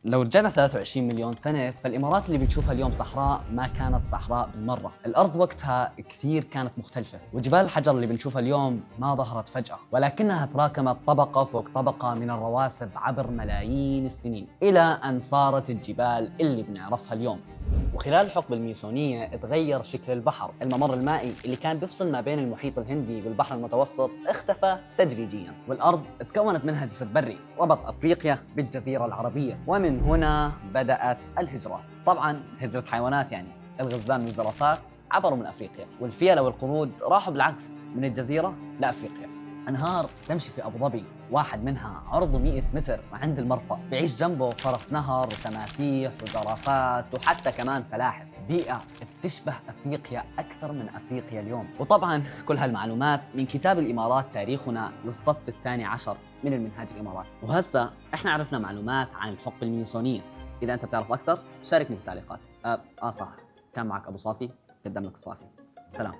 لو رجعنا 23 مليون سنة فالإمارات اللي بنشوفها اليوم صحراء ما كانت صحراء بالمرة. الأرض وقتها كثير كانت مختلفة، وجبال الحجر اللي بنشوفها اليوم ما ظهرت فجأة، ولكنها تراكمت طبقة فوق طبقة من الرواسب عبر ملايين السنين إلى أن صارت الجبال اللي بنعرفها اليوم. وخلال الحقبة الميسونية تغير شكل البحر، الممر المائي اللي كان بيفصل ما بين المحيط الهندي والبحر المتوسط اختفى تدريجيا، والأرض تكونت منها جسد بري ربط أفريقيا بالجزيرة العربية، ومن هنا بدأت الهجرات. طبعا هجرة حيوانات، يعني الغزلان والزرافات عبروا من أفريقيا، والفيلة والقرود راحوا بالعكس من الجزيرة لأفريقيا. أنهار تمشي في أبو ظبي، واحد منها عرضه 100 متر عند المرفأ، بيعيش جنبه فرس نهر وتماسيح وزرافات وحتى كمان سلاحف. بيئة بتشبه أفريقيا أكثر من أفريقيا اليوم. وطبعا كل هالمعلومات من كتاب الإمارات تاريخنا للصف الثاني عشر من المنهاج الإماراتي. وهسا إحنا عرفنا معلومات عن الحقبة الميسونية. إذا أنت بتعرف أكثر شاركني بالتعليقات. صح، كان معك أبو صافي، قدم لك الصافي. سلام.